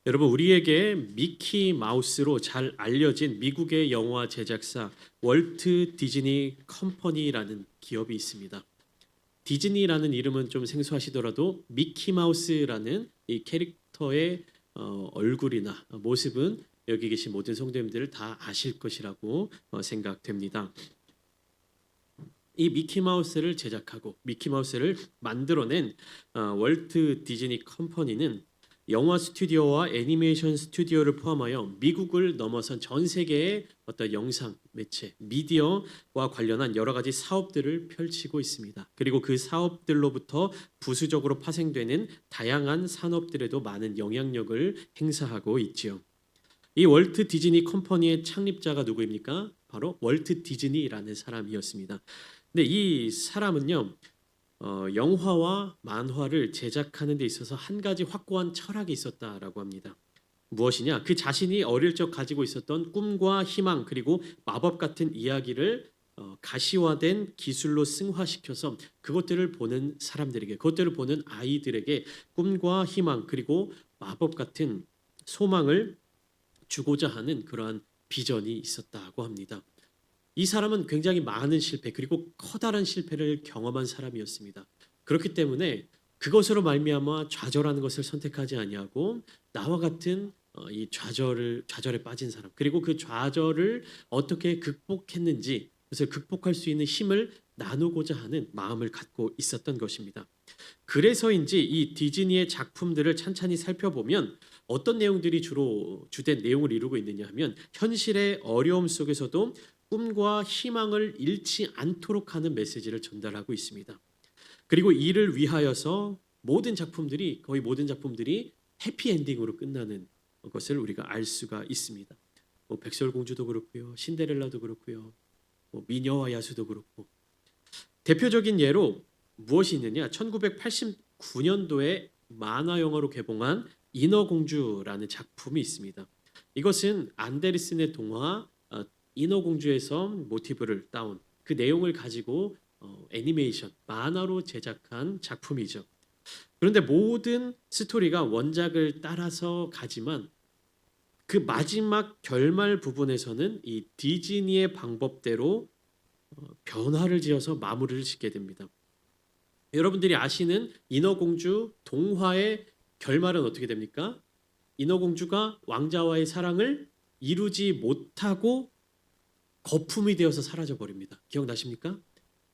여러분, 우리에게 미키 마우스로 잘 알려진 미국의 영화 제작사 월트 디즈니 컴퍼니라는 기업이 있습니다. 디즈니라는 이름은 좀 생소하시더라도 미키 마우스라는 이 캐릭터의 얼굴이나 모습은 여기 계신 모든 성도님들 다 아실 것이라고 생각됩니다. 이 미키 마우스를 제작하고 미키 마우스를 만들어낸 월트 디즈니 컴퍼니는 영화 스튜디오와 애니메이션 스튜디오를 포함하여 미국을 넘어선 전 세계의 어떤 영상, 매체, 미디어와 관련한 여러 가지 사업들을 펼치고 있습니다. 그리고 그 사업들로부터 부수적으로 파생되는 다양한 산업들에도 많은 영향력을 행사하고 있지요. 이 월트 디즈니 컴퍼니의 창립자가 누구입니까? 바로 월트 디즈니라는 사람이었습니다. 근데 이 사람은요, 영화와 만화를 제작하는 데 있어서 한 가지 확고한 철학이 있었다라고 합니다. 무엇이냐? 그 자신이 어릴 적 가지고 있었던 꿈과 희망 그리고 마법 같은 이야기를 가시화된 기술로 승화시켜서 그것들을 보는 사람들에게, 그것들을 보는 아이들에게 꿈과 희망 그리고 마법 같은 소망을 주고자 하는 그러한 비전이 있었다고 합니다. 이 사람은 굉장히 많은 실패 그리고 커다란 실패를 경험한 사람이었습니다. 그렇기 때문에 그것으로 말미암아 좌절하는 것을 선택하지 아니하고 나와 같은 이 좌절에 빠진 사람 그리고 그 좌절을 어떻게 극복했는지 그것을 극복할 수 있는 힘을 나누고자 하는 마음을 갖고 있었던 것입니다. 그래서인지 이 디즈니의 작품들을 찬찬히 살펴보면 어떤 내용들이 주로 주된 내용을 이루고 있느냐 하면 현실의 어려움 속에서도 꿈과 희망을 잃지 않도록 하는 메시지를 전달하고 있습니다. 그리고 이를 위하여서 거의 모든 작품들이 해피엔딩으로 끝나는 것을 우리가 알 수가 있습니다. 백설공주도 그렇고요, 신데렐라도 그렇고요, 미녀와 야수도 그렇고 대표적인 예로 무엇이 있느냐? 1989년도에 만화 영화로 개봉한 인어공주라는 작품이 있습니다. 이것은 안데르센의 동화 인어공주에서 모티브를 따온 그 내용을 가지고 애니메이션 만화로 제작한 작품이죠. 그런데 모든 스토리가 원작을 따라서 가지만 그 마지막 결말 부분에서는 이 디즈니의 방법대로 변화를 지어서 마무리를 짓게 됩니다. 여러분들이 아시는 인어공주 동화의 결말은 어떻게 됩니까? 인어공주가 왕자와의 사랑을 이루지 못하고 거품이 되어서 사라져 버립니다. 기억나십니까?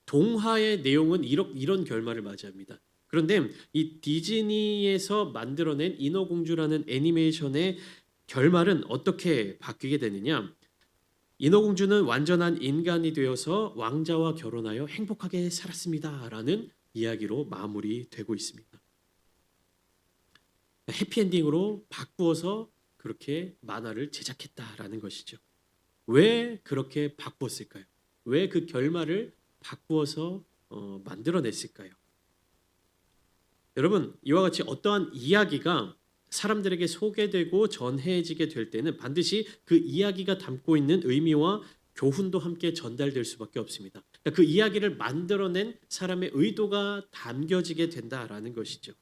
동화의 내용은 이런 결말을 맞이합니다. 그런데 이 디즈니에서 만들어낸 인어공주라는 애니메이션의 결말은 어떻게 바뀌게 되느냐? 인어공주는 완전한 인간이 되어서 왕자와 결혼하여 행복하게 살았습니다라는 이야기로 마무리되고 있습니다. 해피엔딩으로 바꾸어서 그렇게 만화를 제작했다라는 것이죠. 왜 그렇게 바꾸었을까요? 왜 그 결말을 바꾸어서 만들어냈을까요? 여러분, 이와 같이 어떠한 이야기가 사람들에게 소개되고 전해지게 될 때는 반드시 그 이야기가 담고 있는 의미와 교훈도 함께 전달될 수밖에 없습니다. 그러니까 그 이야기를 만들어낸 사람의 의도가 담겨지게 된다라는 것이죠.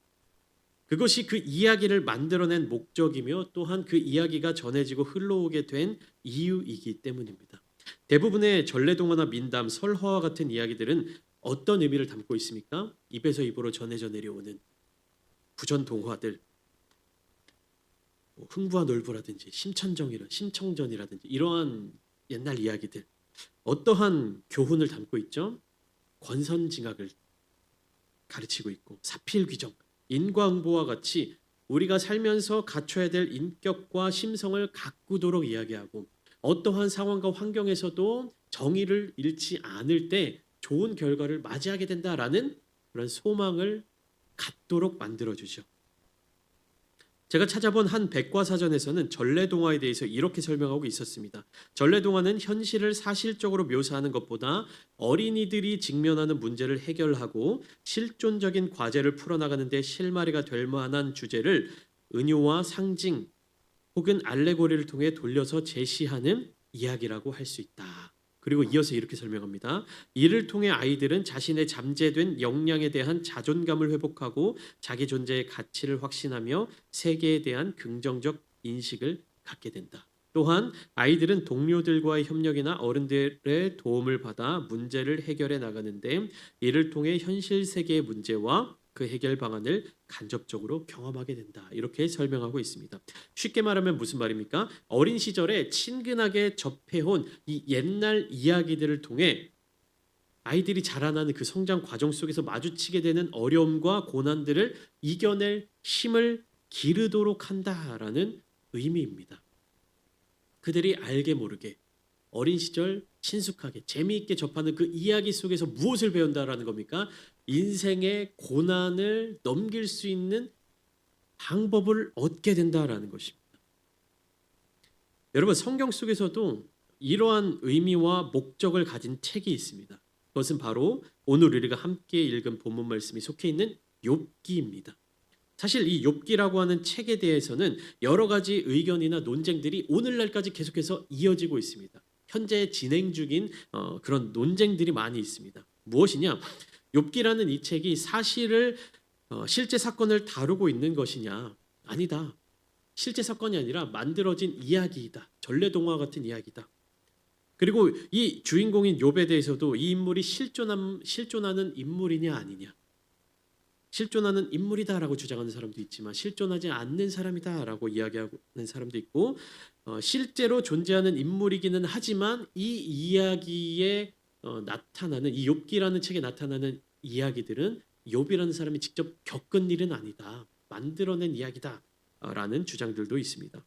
그것이 그 이야기를 만들어낸 목적이며 또한 그 이야기가 전해지고 흘러오게 된 이유이기 때문입니다. 대부분의 전래동화나 민담, 설화와 같은 이야기들은 어떤 의미를 담고 있습니까? 입에서 입으로 전해져 내려오는 부전 동화들, 흥부와 놀부라든지 심청전이라든지 이러한 옛날 이야기들 어떠한 교훈을 담고 있죠? 권선징악을 가르치고 있고 사필귀정, 인과응보와 같이 우리가 살면서 갖춰야 될 인격과 심성을 가꾸도록 이야기하고 어떠한 상황과 환경에서도 정의를 잃지 않을 때 좋은 결과를 맞이하게 된다라는 그런 소망을 갖도록 만들어주죠. 제가 찾아본 한 백과사전에서는 전래동화에 대해서 이렇게 설명하고 있었습니다. 전래동화는 현실을 사실적으로 묘사하는 것보다 어린이들이 직면하는 문제를 해결하고 실존적인 과제를 풀어나가는 데 실마리가 될 만한 주제를 은유와 상징 혹은 알레고리를 통해 돌려서 제시하는 이야기라고 할 수 있다. 그리고 이어서 이렇게 설명합니다. 이를 통해 아이들은 자신의 잠재된 역량에 대한 자존감을 회복하고 자기 존재의 가치를 확신하며 세계에 대한 긍정적 인식을 갖게 된다. 또한 아이들은 동료들과의 협력이나 어른들의 도움을 받아 문제를 해결해 나가는데 이를 통해 현실 세계의 문제와 그 해결 방안을 간접적으로 경험하게 된다. 이렇게 설명하고 있습니다. 쉽게 말하면 무슨 말입니까? 어린 시절에 친근하게 접해온 이 옛날 이야기들을 통해 아이들이 자라나는 그 성장 과정 속에서 마주치게 되는 어려움과 고난들을 이겨낼 힘을 기르도록 한다라는 의미입니다. 그들이 알게 모르게 어린 시절 친숙하게 재미있게 접하는 그 이야기 속에서 무엇을 배운다라는 겁니까? 인생의 고난을 넘길 수 있는 방법을 얻게 된다라는 것입니다. 여러분 성경 속에서도 이러한 의미와 목적을 가진 책이 있습니다. 그것은 바로 오늘 우리가 함께 읽은 본문 말씀이 속해 있는 욥기입니다. 사실 이 욥기라고 하는 책에 대해서는 여러 가지 의견이나 논쟁들이 오늘날까지 계속해서 이어지고 있습니다. 현재 진행 중인 그런 논쟁들이 많이 있습니다. 무엇이냐? 욥기라는 이 책이 사실을 실제 사건을 다루고 있는 것이냐? 아니다. 실제 사건이 아니라 만들어진 이야기이다. 전래동화 같은 이야기다. 그리고 이 주인공인 욥에 대해서도 이 인물이 실존하는 인물이냐 아니냐. 실존하는 인물이다라고 주장하는 사람도 있지만 실존하지 않는 사람이다라고 이야기하는 사람도 있고 실제로 존재하는 인물이기는 하지만 이 이야기에 나타나는 이 욥기라는 책에 나타나는 이야기들은 욥이라는 사람이 직접 겪은 일은 아니다. 만들어낸 이야기다라는 주장들도 있습니다.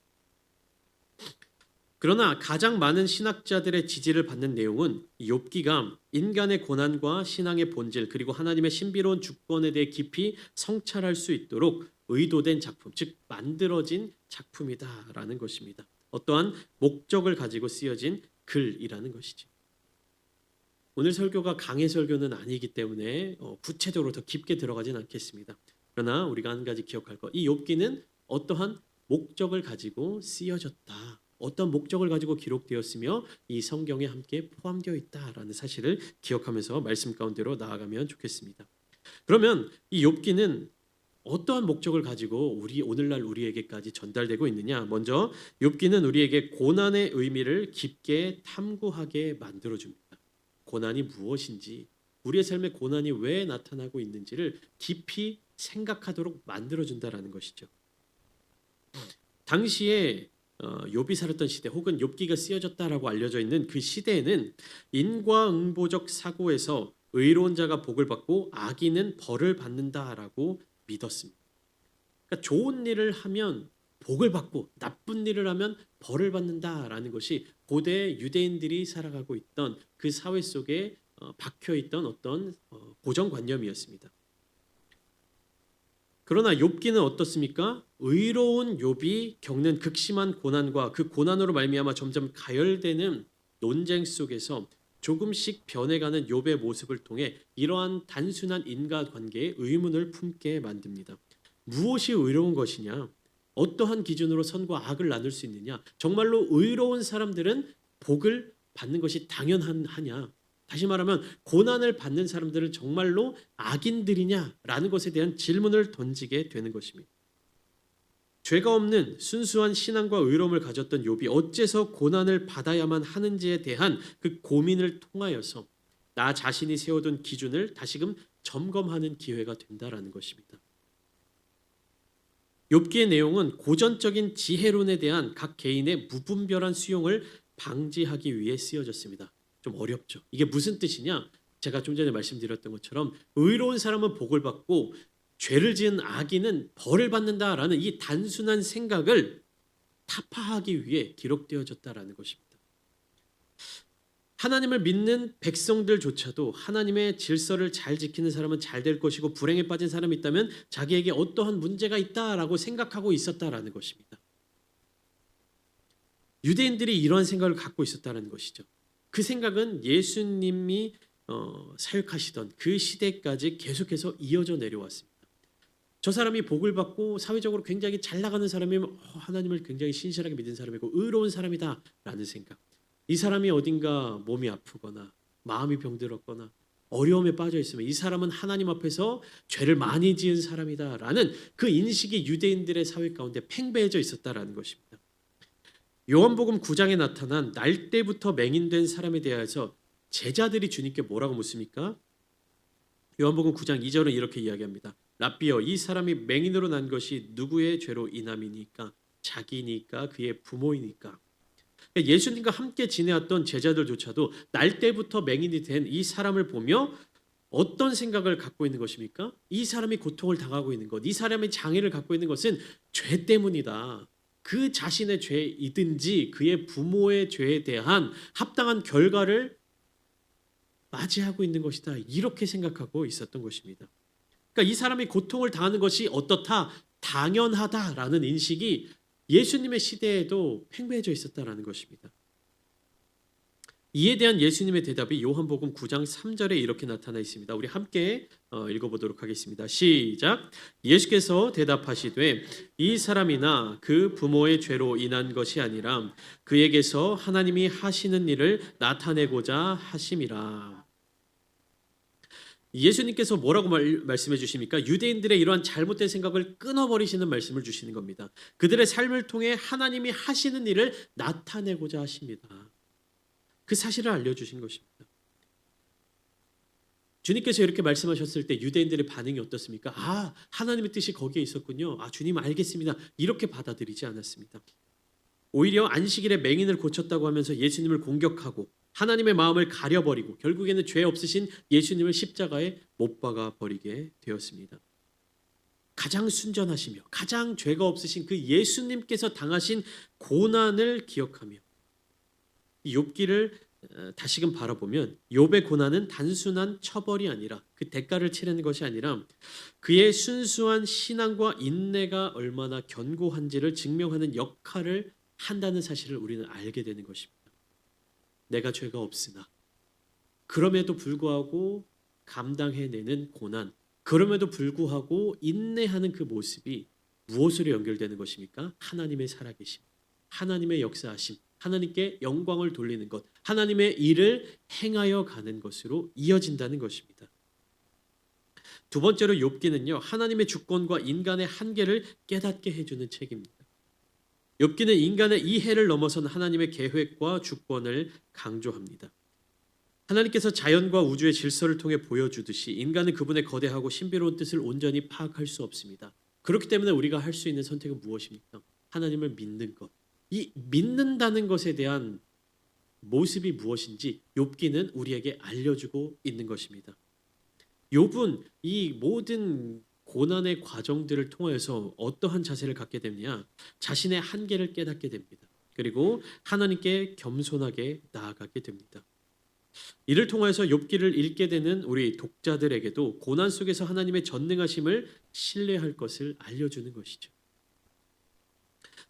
그러나 가장 많은 신학자들의 지지를 받는 내용은 욥기가 인간의 고난과 신앙의 본질 그리고 하나님의 신비로운 주권에 대해 깊이 성찰할 수 있도록 의도된 작품, 즉 만들어진 작품이다라는 것입니다. 어떠한 목적을 가지고 쓰여진 글이라는 것이죠. 오늘 설교가 강해 설교는 아니기 때문에 구체적으로 더 깊게 들어가진 않겠습니다. 그러나 우리가 한 가지 기억할 것, 이 욥기는 어떠한 목적을 가지고 쓰여졌다. 어떤 목적을 가지고 기록되었으며 이 성경에 함께 포함되어 있다라는 사실을 기억하면서 말씀 가운데로 나아가면 좋겠습니다. 그러면 이 욥기는 어떠한 목적을 가지고 오늘날 우리에게까지 전달되고 있느냐? 먼저 욥기는 우리에게 고난의 의미를 깊게 탐구하게 만들어 줍니다. 고난이 무엇인지, 우리의 삶에 고난이 왜 나타나고 있는지를 깊이 생각하도록 만들어 준다라는 것이죠. 당시에 욥이 살았던 시대 혹은 욥기가 쓰여졌다라고 알려져 있는 그 시대에는 인과응보적 사고에서 의로운 자가 복을 받고 악인은 벌을 받는다라고 믿었습니다. 그러니까 좋은 일을 하면 복을 받고 나쁜 일을 하면 벌을 받는다라는 것이 고대 유대인들이 살아가고 있던 그 사회 속에 박혀 있던 어떤 고정관념이었습니다. 그러나 욥기는 어떻습니까? 의로운 욥이 겪는 극심한 고난과 그 고난으로 말미암아 점점 가열되는 논쟁 속에서 조금씩 변해가는 욥의 모습을 통해 이러한 단순한 인과관계에 의문을 품게 만듭니다. 무엇이 의로운 것이냐? 어떠한 기준으로 선과 악을 나눌 수 있느냐? 정말로 의로운 사람들은 복을 받는 것이 당연하냐? 다시 말하면 고난을 받는 사람들은 정말로 악인들이냐라는 것에 대한 질문을 던지게 되는 것입니다. 죄가 없는 순수한 신앙과 의로움을 가졌던 욥이 어째서 고난을 받아야만 하는지에 대한 그 고민을 통하여서 나 자신이 세워둔 기준을 다시금 점검하는 기회가 된다라는 것입니다. 욥기의 내용은 고전적인 지혜론에 대한 각 개인의 무분별한 수용을 방지하기 위해 쓰여졌습니다. 좀 어렵죠. 이게 무슨 뜻이냐? 제가 좀 전에 말씀드렸던 것처럼 의로운 사람은 복을 받고 죄를 지은 악인은 벌을 받는다라는 이 단순한 생각을 타파하기 위해 기록되어졌다라는 것입니다. 하나님을 믿는 백성들조차도 하나님의 질서를 잘 지키는 사람은 잘 될 것이고 불행에 빠진 사람이 있다면 자기에게 어떠한 문제가 있다라고 생각하고 있었다라는 것입니다. 유대인들이 이런 생각을 갖고 있었다는 것이죠. 그 생각은 예수님이 사역하시던 그 시대까지 계속해서 이어져 내려왔습니다. 저 사람이 복을 받고 사회적으로 굉장히 잘 나가는 사람이면 하나님을 굉장히 신실하게 믿는 사람이고 의로운 사람이다라는 생각. 이 사람이 어딘가 몸이 아프거나 마음이 병들었거나 어려움에 빠져 있으면 이 사람은 하나님 앞에서 죄를 많이 지은 사람이다라는 그 인식이 유대인들의 사회 가운데 팽배해져 있었다라는 것입니다. 요한복음 9장에 나타난 날 때부터 맹인된 사람에 대해서 제자들이 주님께 뭐라고 묻습니까? 요한복음 9장 2절은 이렇게 이야기합니다. 랍비여, 이 사람이 맹인으로 난 것이 누구의 죄로 인함이니까? 자기니까? 그의 부모이니까? 예수님과 함께 지내왔던 제자들조차도 날 때부터 맹인이 된 이 사람을 보며 어떤 생각을 갖고 있는 것입니까? 이 사람이 고통을 당하고 있는 것, 이 사람이 장애를 갖고 있는 것은 죄 때문이다. 그 자신의 죄이든지 그의 부모의 죄에 대한 합당한 결과를 맞이하고 있는 것이다. 이렇게 생각하고 있었던 것입니다. 그러니까 이 사람이 고통을 당하는 것이 어떻다? 당연하다라는 인식이 예수님의 시대에도 팽배해져 있었다라는 것입니다. 이에 대한 예수님의 대답이 요한복음 9장 3절에 이렇게 나타나 있습니다. 우리 함께 읽어보도록 하겠습니다. 시작. 예수께서 대답하시되 이 사람이나 그 부모의 죄로 인한 것이 아니라 그에게서 하나님이 하시는 일을 나타내고자 하심이라. 예수님께서 뭐라고 말씀해 주십니까? 유대인들의 이러한 잘못된 생각을 끊어버리시는 말씀을 주시는 겁니다. 그들의 삶을 통해 하나님이 하시는 일을 나타내고자 하십니다. 그 사실을 알려주신 것입니다. 주님께서 이렇게 말씀하셨을 때 유대인들의 반응이 어떻습니까? 아, 하나님의 뜻이 거기에 있었군요. 아, 주님 알겠습니다. 이렇게 받아들이지 않았습니다. 오히려 안식일에 맹인을 고쳤다고 하면서 예수님을 공격하고 하나님의 마음을 가려버리고 결국에는 죄 없으신 예수님을 십자가에 못 박아 버리게 되었습니다. 가장 순전하시며 가장 죄가 없으신 그 예수님께서 당하신 고난을 기억하며 욥기를 다시금 바라보면 욥의 고난은 단순한 처벌이 아니라 그 대가를 치르는 것이 아니라 그의 순수한 신앙과 인내가 얼마나 견고한지를 증명하는 역할을 한다는 사실을 우리는 알게 되는 것입니다. 내가 죄가 없으나 그럼에도 불구하고 감당해내는 고난, 그럼에도 불구하고 인내하는 그 모습이 무엇으로 연결되는 것입니까? 하나님의 살아계심, 하나님의 역사하심, 하나님께 영광을 돌리는 것, 하나님의 일을 행하여 가는 것으로 이어진다는 것입니다. 두 번째로 욥기는요, 하나님의 주권과 인간의 한계를 깨닫게 해주는 책입니다. 욥기는 인간의 이해를 넘어선 하나님의 계획과 주권을 강조합니다. 하나님께서 자연과 우주의 질서를 통해 보여주듯이 인간은 그분의 거대하고 신비로운 뜻을 온전히 파악할 수 없습니다. 그렇기 때문에 우리가 할 수 있는 선택은 무엇입니까? 하나님을 믿는 것. 이 믿는다는 것에 대한 모습이 무엇인지 욥기는 우리에게 알려주고 있는 것입니다. 욥은 이 모든 고난의 과정들을 통해서 어떠한 자세를 갖게 되느냐? 자신의 한계를 깨닫게 됩니다. 그리고 하나님께 겸손하게 나아가게 됩니다. 이를 통해서 욥기를 읽게 되는 우리 독자들에게도 고난 속에서 하나님의 전능하심을 신뢰할 것을 알려주는 것이죠.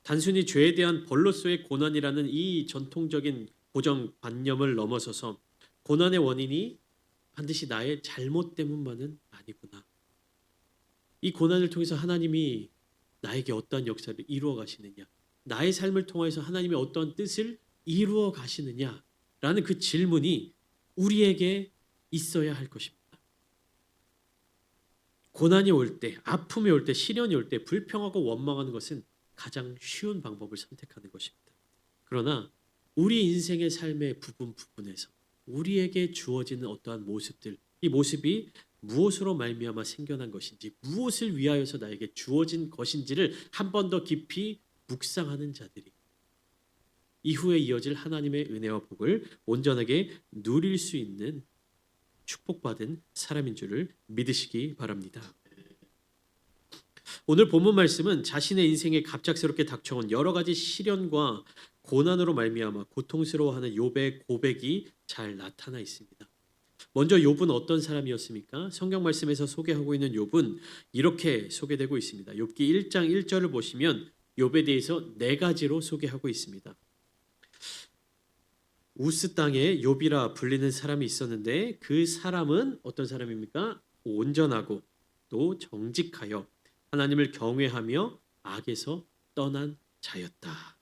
단순히 죄에 대한 벌로서의 고난이라는 이 전통적인 고정관념을 넘어서서 고난의 원인이 반드시 나의 잘못 때문만은 아니구나. 이 고난을 통해서 하나님이 나에게 어떠한 역사를 이루어 가시느냐, 나의 삶을 통해서 하나님이 어떠한 뜻을 이루어 가시느냐라는 그 질문이 우리에게 있어야 할 것입니다. 고난이 올 때, 아픔이 올 때, 시련이 올 때 불평하고 원망하는 것은 가장 쉬운 방법을 선택하는 것입니다. 그러나 우리 인생의 삶의 부분에서 우리에게 주어지는 어떠한 모습들, 이 모습이 무엇으로 말미암아 생겨난 것인지, 무엇을 위하여서 나에게 주어진 것인지를 한 번 더 깊이 묵상하는 자들이 이후에 이어질 하나님의 은혜와 복을 온전하게 누릴 수 있는 축복받은 사람인 줄을 믿으시기 바랍니다. 오늘 본문 말씀은 자신의 인생에 갑작스럽게 닥쳐온 여러 가지 시련과 고난으로 말미암아 고통스러워하는 욥의 고백이 잘 나타나 있습니다. 먼저 욥은 어떤 사람이었습니까? 성경 말씀에서 소개하고 있는 욥은 이렇게 소개되고 있습니다. 욥기 1장 1절을 보시면 욥에 대해서 네 가지로 소개하고 있습니다. 우스 땅에 욥이라 불리는 사람이 있었는데 그 사람은 어떤 사람입니까? 온전하고 또 정직하여 하나님을 경외하며 악에서 떠난 자였다.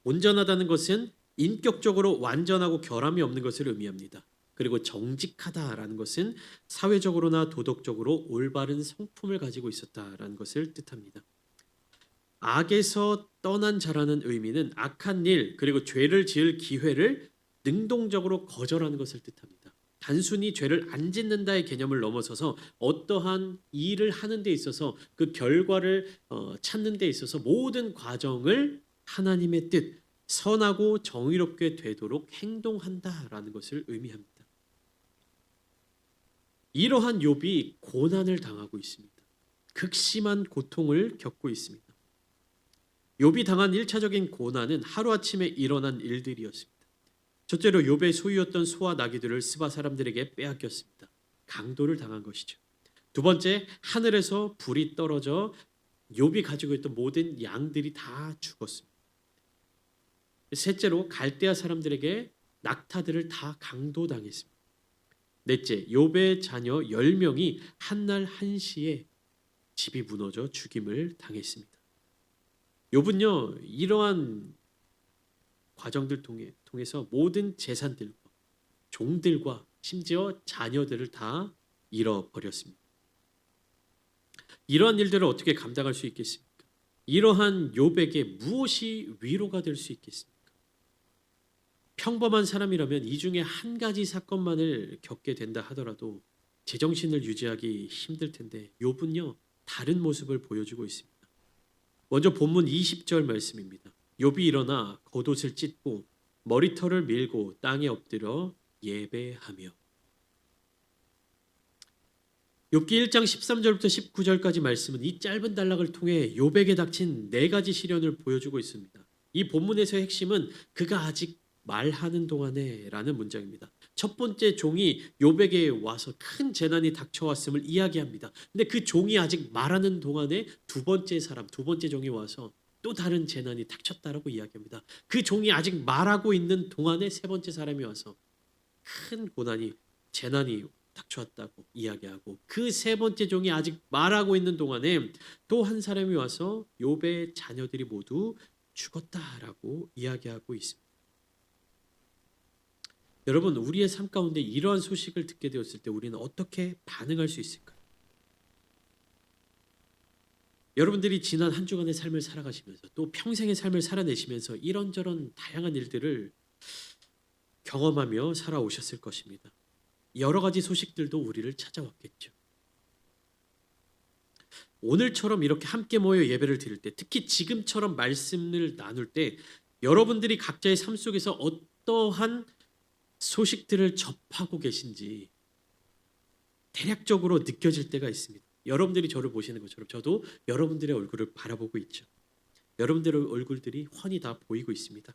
온전하다는 것은 인격적으로 완전하고 결함이 없는 것을 의미합니다. 그리고 정직하다라는 것은 사회적으로나 도덕적으로 올바른 성품을 가지고 있었다라는 것을 뜻합니다. 악에서 떠난 자라는 의미는 악한 일 그리고 죄를 지을 기회를 능동적으로 거절하는 것을 뜻합니다. 단순히 죄를 안 짓는다의 개념을 넘어서서 어떠한 일을 하는 데 있어서 그 결과를 찾는 데 있어서 모든 과정을 하나님의 뜻, 선하고 정의롭게 되도록 행동한다라는 것을 의미합니다. 이러한 욥이 고난을 당하고 있습니다. 극심한 고통을 겪고 있습니다. 욥이 당한 1차적인 고난은 하루아침에 일어난 일들이었습니다. 첫째로 욥의 소유였던 소와 나귀들을 스바 사람들에게 빼앗겼습니다. 강도를 당한 것이죠. 두 번째, 하늘에서 불이 떨어져 욥이 가지고 있던 모든 양들이 다 죽었습니다. 셋째로 갈대아 사람들에게 낙타들을 다 강도당했습니다. 넷째, 욥의 자녀 10명이 한날 한시에 집이 무너져 죽임을 당했습니다. 욥은요 이러한 과정들 통해서 모든 재산들과 종들과 심지어 자녀들을 다 잃어버렸습니다. 이러한 일들을 어떻게 감당할 수 있겠습니까? 이러한 욥에게 무엇이 위로가 될 수 있겠습니까? 평범한 사람이라면 이 중에 한 가지 사건만을 겪게 된다 하더라도 제정신을 유지하기 힘들 텐데 욥은요 다른 모습을 보여주고 있습니다. 먼저 본문 20절 말씀입니다. 욥이 일어나 겉옷을 찢고 머리털을 밀고 땅에 엎드려 예배하며. 욥기 1장 13절부터 19절까지 말씀은 이 짧은 단락을 통해 욥에게 닥친 네 가지 시련을 보여주고 있습니다. 이 본문에서의 핵심은 그가 아직 말하는 동안에라는 문장입니다. 첫 번째 종이 욥에게 와서 큰 재난이 닥쳐왔음을 이야기합니다. 근데 그 종이 아직 말하는 동안에 두 번째 종이 와서 또 다른 재난이 닥쳤다라고 이야기합니다. 그 종이 아직 말하고 있는 동안에 세 번째 사람이 와서 큰 재난이 닥쳐왔다고 이야기하고 그 세 번째 종이 아직 말하고 있는 동안에 또 한 사람이 와서 욥의 자녀들이 모두 죽었다라고 이야기하고 있습니다. 여러분, 우리의 삶 가운데 이러한 소식을 듣게 되었을 때 우리는 어떻게 반응할 수 있을까요? 여러분들이 지난 한 주간의 삶을 살아가시면서 또 평생의 삶을 살아내시면서 이런저런 다양한 일들을 경험하며 살아오셨을 것입니다. 여러 가지 소식들도 우리를 찾아왔겠죠. 오늘처럼 이렇게 함께 모여 예배를 드릴 때, 특히 지금처럼 말씀을 나눌 때 여러분들이 각자의 삶 속에서 어떠한 소식들을 접하고 계신지 대략적으로 느껴질 때가 있습니다. 여러분들이 저를 보시는 것처럼 저도 여러분들의 얼굴을 바라보고 있죠. 여러분들의 얼굴들이 훤히 다 보이고 있습니다.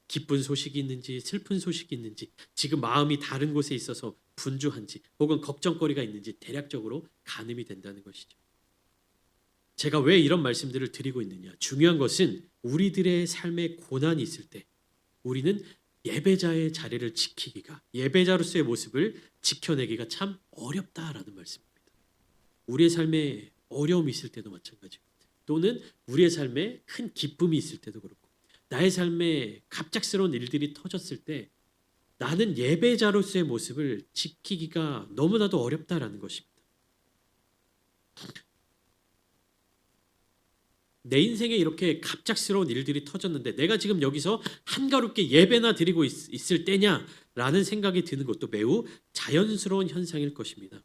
기쁜 소식이 있는지 슬픈 소식이 있는지 지금 마음이 다른 곳에 있어서 분주한지 혹은 걱정거리가 있는지 대략적으로 가늠이 된다는 것이죠. 제가 왜 이런 말씀들을 드리고 있느냐? 중요한 것은 우리들의 삶에 고난이 있을 때 우리는 예배자의 자리를 지키기가, 예배자로서의 모습을 지켜내기가 참 어렵다라는 말씀입니다. 우리의 삶에 어려움이 있을 때도 마찬가지고 또는 우리의 삶에 큰 기쁨이 있을 때도 그렇고 나의 삶에 갑작스러운 일들이 터졌을 때 나는 예배자로서의 모습을 지키기가 너무나도 어렵다라는 것입니다. 내 인생에 이렇게 갑작스러운 일들이 터졌는데 내가 지금 여기서 한가롭게 예배나 드리고 있을 때냐라는 생각이 드는 것도 매우 자연스러운 현상일 것입니다.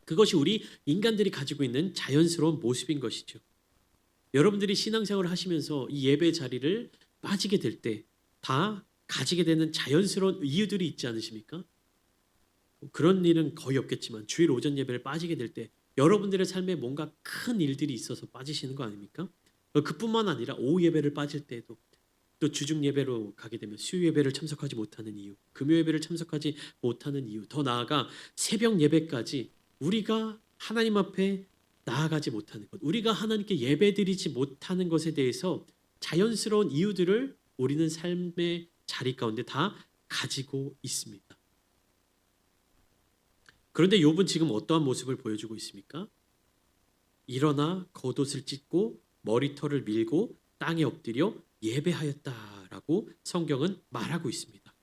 그것이 우리 인간들이 가지고 있는 자연스러운 모습인 것이죠. 여러분들이 신앙생활을 하시면서 이 예배 자리를 빠지게 될 때 다 가지게 되는 자연스러운 이유들이 있지 않으십니까? 그런 일은 거의 없겠지만 주일 오전 예배를 빠지게 될 때 여러분들의 삶에 뭔가 큰 일들이 있어서 빠지시는 거 아닙니까? 그뿐만 아니라 오후 예배를 빠질 때도 또 주중 예배로 가게 되면 수요 예배를 참석하지 못하는 이유, 금요 예배를 참석하지 못하는 이유, 더 나아가 새벽 예배까지 우리가 하나님 앞에 나아가지 못하는 것, 우리가 하나님께 예배드리지 못하는 것에 대해서 자연스러운 이유들을 우리는 삶의 자리 가운데 다 가지고 있습니다. 그런데 욥은 지금 어떠한 모습을 보여주고 있습니까? 일어나 겉옷을 찢고 머리털을 밀고 땅에 엎드려 예배하였다라고 성경은 말하고 있습니다.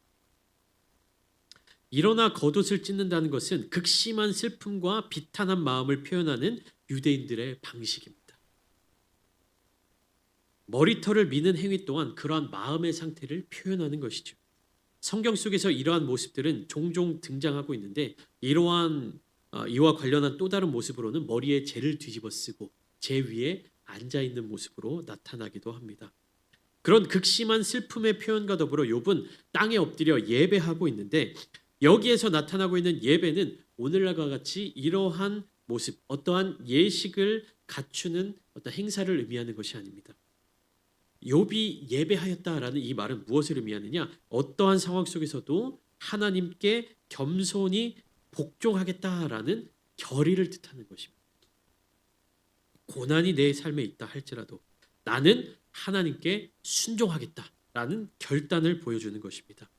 일어나 겉옷을 찢는다는 것은 극심한 슬픔과 비탄한 마음을 표현하는 유대인들의 방식입니다. 머리털을 미는 행위 또한 그러한 마음의 상태를 표현하는 것이죠. 성경 속에서 이러한 모습들은 종종 등장하고 있는데 이와 관련한 또 다른 모습으로는 머리에 재를 뒤집어 쓰고 재 위에 앉아 있는 모습으로 나타나기도 합니다. 그런 극심한 슬픔의 표현과 더불어 욥은 땅에 엎드려 예배하고 있는데 여기에서 나타나고 있는 예배는 오늘날과 같이 이러한 모습, 어떠한 예식을 갖추는 어떤 행사를 의미하는 것이 아닙니다. 욥이 예배하였다라는 이 말은 무엇을 의미하느냐? 어떠한 상황 속에서도 하나님께 겸손히 복종하겠다라는 결의를 뜻하는 것입니다. 고난이 내 삶에 있다 할지라도 나는 하나님께 순종하겠다라는 결단을 보여주는 것입니다.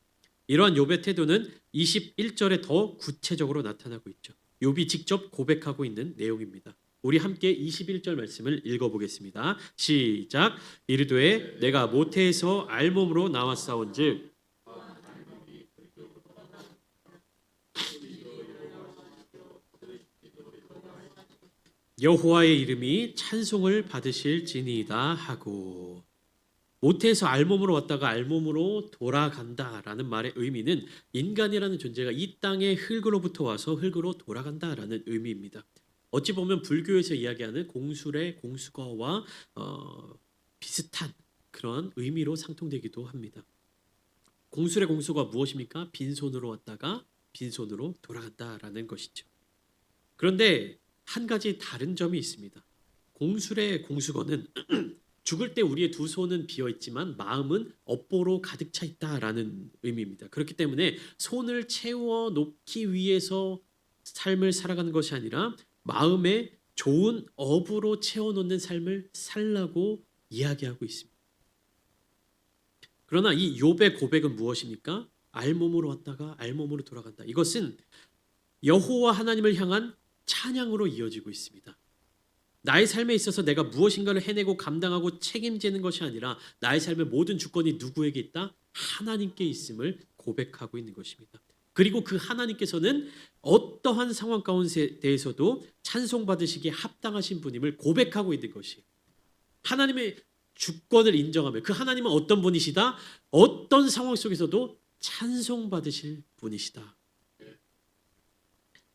이러한 욥의 태도는 21절에 더 구체적으로 나타나고 있죠. 욥이 직접 고백하고 있는 내용입니다. 우리 함께 21절 말씀을 읽어보겠습니다. 시작. 이르되 내가 모태에서 알몸으로 나왔사온즉 여호와의 이름이 찬송을 받으실지니이다 하고, 모태에서 알몸으로 왔다가 알몸으로 돌아간다라는 말의 의미는 인간이라는 존재가 이 땅의 흙으로부터 와서 흙으로 돌아간다라는 의미입니다. 어찌 보면 불교에서 이야기하는 공술의 공수거와 비슷한 그런 의미로 상통되기도 합니다. 공술의 공수가 무엇입니까? 빈손으로 왔다가 빈손으로 돌아간다라는 것이죠. 그런데 한 가지 다른 점이 있습니다. 공술의 공수거는 죽을 때 우리의 두 손은 비어 있지만 마음은 업보로 가득 차 있다라는 의미입니다. 그렇기 때문에 손을 채워 놓기 위해서 삶을 살아가는 것이 아니라 마음에 좋은 업으로 채워 놓는 삶을 살라고 이야기하고 있습니다. 그러나 이 욥의 고백은 무엇입니까? 알몸으로 왔다가 알몸으로 돌아간다. 이것은 여호와 하나님을 향한 찬양으로 이어지고 있습니다. 나의 삶에 있어서 내가 무엇인가를 해내고 감당하고 책임지는 것이 아니라 나의 삶의 모든 주권이 누구에게 있다? 하나님께 있음을 고백하고 있는 것입니다. 그리고 그 하나님께서는 어떠한 상황 가운데에서도 찬송받으시기에 합당하신 분임을 고백하고 있는 것이에요. 하나님의 주권을 인정하며 그 하나님은 어떤 분이시다? 어떤 상황 속에서도 찬송받으실 분이시다.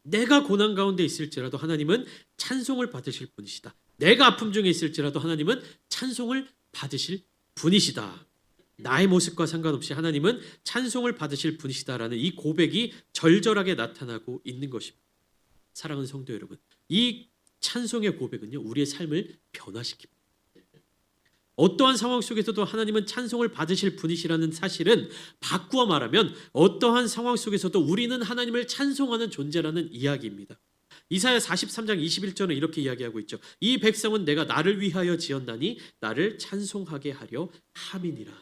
내가 고난 가운데 있을지라도 하나님은 찬송을 받으실 분이시다. 내가 아픔 중에 있을지라도 하나님은 찬송을 받으실 분이시다. 나의 모습과 상관없이 하나님은 찬송을 받으실 분이시다라는 이 고백이 절절하게 나타나고 있는 것입니다. 사랑하는 성도 여러분, 이 찬송의 고백은요, 우리의 삶을 변화시킵니다. 어떠한 상황 속에서도 하나님은 찬송을 받으실 분이시라는 사실은 바꾸어 말하면 어떠한 상황 속에서도 우리는 하나님을 찬송하는 존재라는 이야기입니다. 이사야 43장 21절은 이렇게 이야기하고 있죠. 이 백성은 내가 나를 위하여 지었나니 나를 찬송하게 하려 함이니라.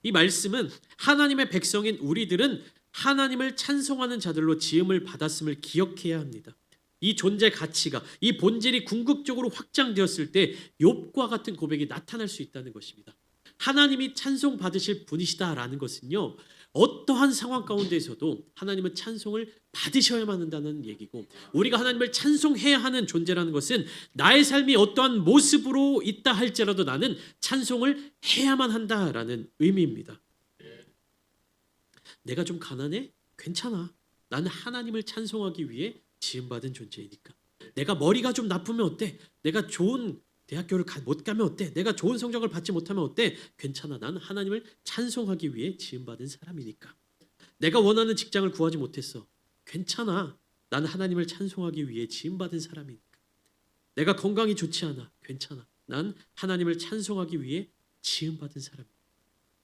이 말씀은 하나님의 백성인 우리들은 하나님을 찬송하는 자들로 지음을 받았음을 기억해야 합니다. 이 존재 가치가, 이 본질이 궁극적으로 확장되었을 때 욥과 같은 고백이 나타날 수 있다는 것입니다. 하나님이 찬송 받으실 분이시다라는 것은요, 어떠한 상황 가운데에서도 하나님은 찬송을 받으셔야만 한다는 얘기고, 우리가 하나님을 찬송해야 하는 존재라는 것은 나의 삶이 어떠한 모습으로 있다 할지라도 나는 찬송을 해야만 한다라는 의미입니다. 내가 좀 가난해? 괜찮아. 나는 하나님을 찬송하기 위해 지음받은 존재이니까. 내가 머리가 좀 나쁘면 어때? 내가 좋은 대학교를 못 가면 어때? 내가 좋은 성적을 받지 못하면 어때? 괜찮아. 나는 하나님을 찬송하기 위해 지음받은 사람이니까. 내가 원하는 직장을 구하지 못했어. 괜찮아. 나는 하나님을 찬송하기 위해 지음받은 사람이니까. 내가 건강이 좋지 않아. 괜찮아. 난 하나님을 찬송하기 위해 지음받은 사람이야.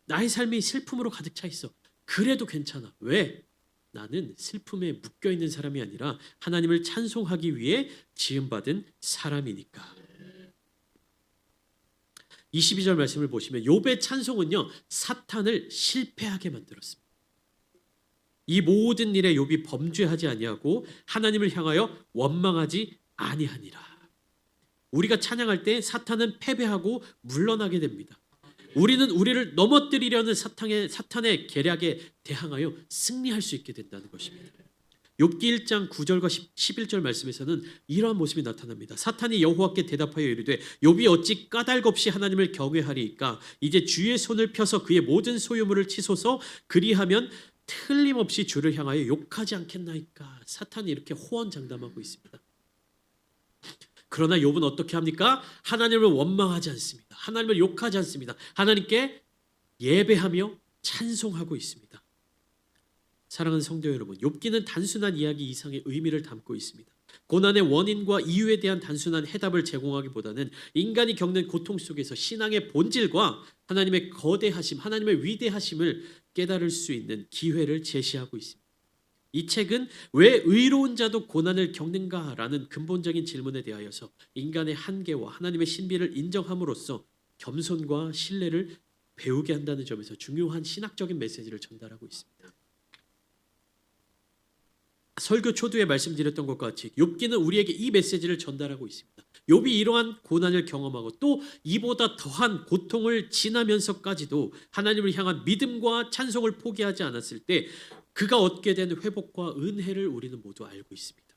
나의 삶이 슬픔으로 가득 차 있어. 그래도 괜찮아. 왜? 나는 슬픔에 묶여있는 사람이 아니라 하나님을 찬송하기 위해 지음받은 사람이니까. 22절 말씀을 보시면 욥의 찬송은요, 사탄을 실패하게 만들었습니다. 이 모든 일에 욥이 범죄하지 아니하고 하나님을 향하여 원망하지 아니하니라. 우리가 찬양할 때 사탄은 패배하고 물러나게 됩니다. 우리는 우리를 넘어뜨리려는 사탄의 계략에 대항하여 승리할 수 있게 된다는 것입니다. 욥기 1장 9절과 11절 말씀에서는 이러한 모습이 나타납니다. 사탄이 여호와께 대답하여 이르되 욥이 어찌 까닭 없이 하나님을 경외하리이까? 이제 주의 손을 펴서 그의 모든 소유물을 치소서. 그리하면 틀림없이 주를 향하여 욕하지 않겠나이까? 사탄이 이렇게 호언장담하고 있습니다. 그러나 욥은 어떻게 합니까? 하나님을 원망하지 않습니다. 하나님을 욕하지 않습니다. 하나님께 예배하며 찬송하고 있습니다. 사랑하는 성도 여러분, 욥기는 단순한 이야기 이상의 의미를 담고 있습니다. 고난의 원인과 이유에 대한 단순한 해답을 제공하기보다는 인간이 겪는 고통 속에서 신앙의 본질과 하나님의 거대하심, 하나님의 위대하심을 깨달을 수 있는 기회를 제시하고 있습니다. 이 책은 왜 의로운 자도 고난을 겪는가라는 근본적인 질문에 대하여서 인간의 한계와 하나님의 신비를 인정함으로써 겸손과 신뢰를 배우게 한다는 점에서 중요한 신학적인 메시지를 전달하고 있습니다. 설교 초두에 말씀드렸던 것과 같이 욥기는 우리에게 이 메시지를 전달하고 있습니다. 욥이 이러한 고난을 경험하고 또 이보다 더한 고통을 지나면서까지도 하나님을 향한 믿음과 찬송을 포기하지 않았을 때 그가 얻게 된 회복과 은혜를 우리는 모두 알고 있습니다.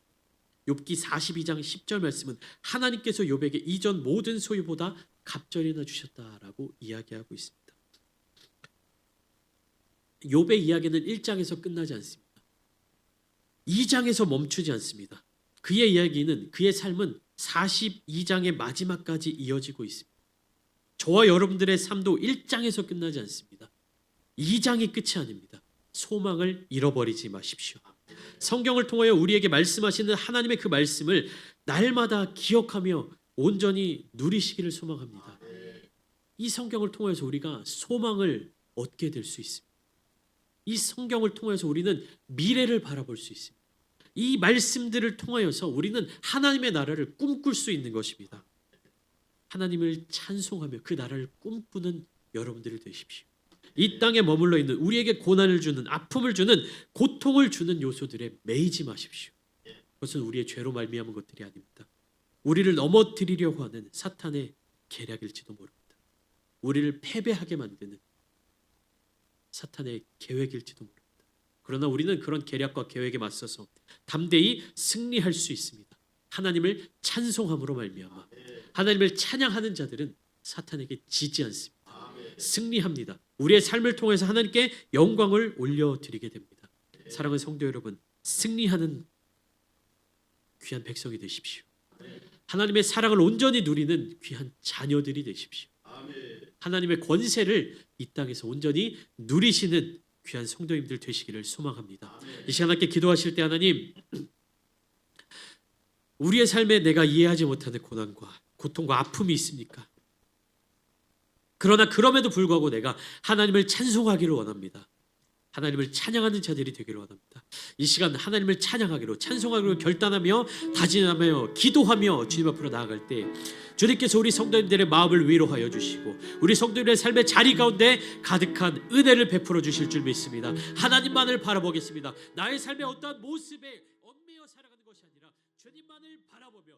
욥기 42장 10절 말씀은 하나님께서 욥에게 이전 모든 소유보다 갑절이나 주셨다라고 이야기하고 있습니다. 욥의 이야기는 1장에서 끝나지 않습니다. 2장에서 멈추지 않습니다. 그의 이야기는, 그의 삶은 42장의 마지막까지 이어지고 있습니다. 저와 여러분들의 삶도 1장에서 끝나지 않습니다. 2장이 끝이 아닙니다. 소망을 잃어버리지 마십시오. 성경을 통하여 우리에게 말씀하시는 하나님의 그 말씀을 날마다 기억하며 온전히 누리시기를 소망합니다. 이 성경을 통해서 우리가 소망을 얻게 될 수 있습니다. 이 성경을 통해서 우리는 미래를 바라볼 수 있습니다. 이 말씀들을 통하여서 우리는 하나님의 나라를 꿈꿀 수 있는 것입니다. 하나님을 찬송하며 그 나라를 꿈꾸는 여러분들이 되십시오. 이 땅에 머물러 있는 우리에게 고난을 주는, 아픔을 주는, 고통을 주는 요소들에 매이지 마십시오. 그것은 우리의 죄로 말미암은 것들이 아닙니다. 우리를 넘어뜨리려고 하는 사탄의 계략일지도 모릅니다. 우리를 패배하게 만드는 사탄의 계획일지도 모릅니다. 그러나 우리는 그런 계략과 계획에 맞서서 담대히 승리할 수 있습니다. 하나님을 찬송함으로 말미암아 하나님을 찬양하는 자들은 사탄에게 지지 않습니다. 승리합니다. 우리의 삶을 통해서 하나님께 영광을 올려드리게 됩니다. 사랑하는 성도 여러분, 승리하는 귀한 백성이 되십시오. 하나님의 사랑을 온전히 누리는 귀한 자녀들이 되십시오. 하나님의 권세를 이 땅에서 온전히 누리시는 귀한 성도님들 되시기를 소망합니다. 이 시간 함께 기도하실 때 하나님, 우리의 삶에 내가 이해하지 못하는 고난과 고통과 아픔이 있습니까? 그러나 그럼에도 불구하고 내가 하나님을 찬송하기를 원합니다. 하나님을 찬양하는 자들이 되기를 원합니다. 이 시간 하나님을 찬양하기로, 찬송하기로 결단하며 다짐하며 기도하며 주님 앞으로 나아갈 때 주님께서 우리 성도님들의 마음을 위로하여 주시고 우리 성도님의 삶의 자리 가운데 가득한 은혜를 베풀어 주실 줄 믿습니다. 하나님만을 바라보겠습니다. 나의 삶의 어떠한 모습에 얽매여 살아가는 것이 아니라 주님만을 바라보며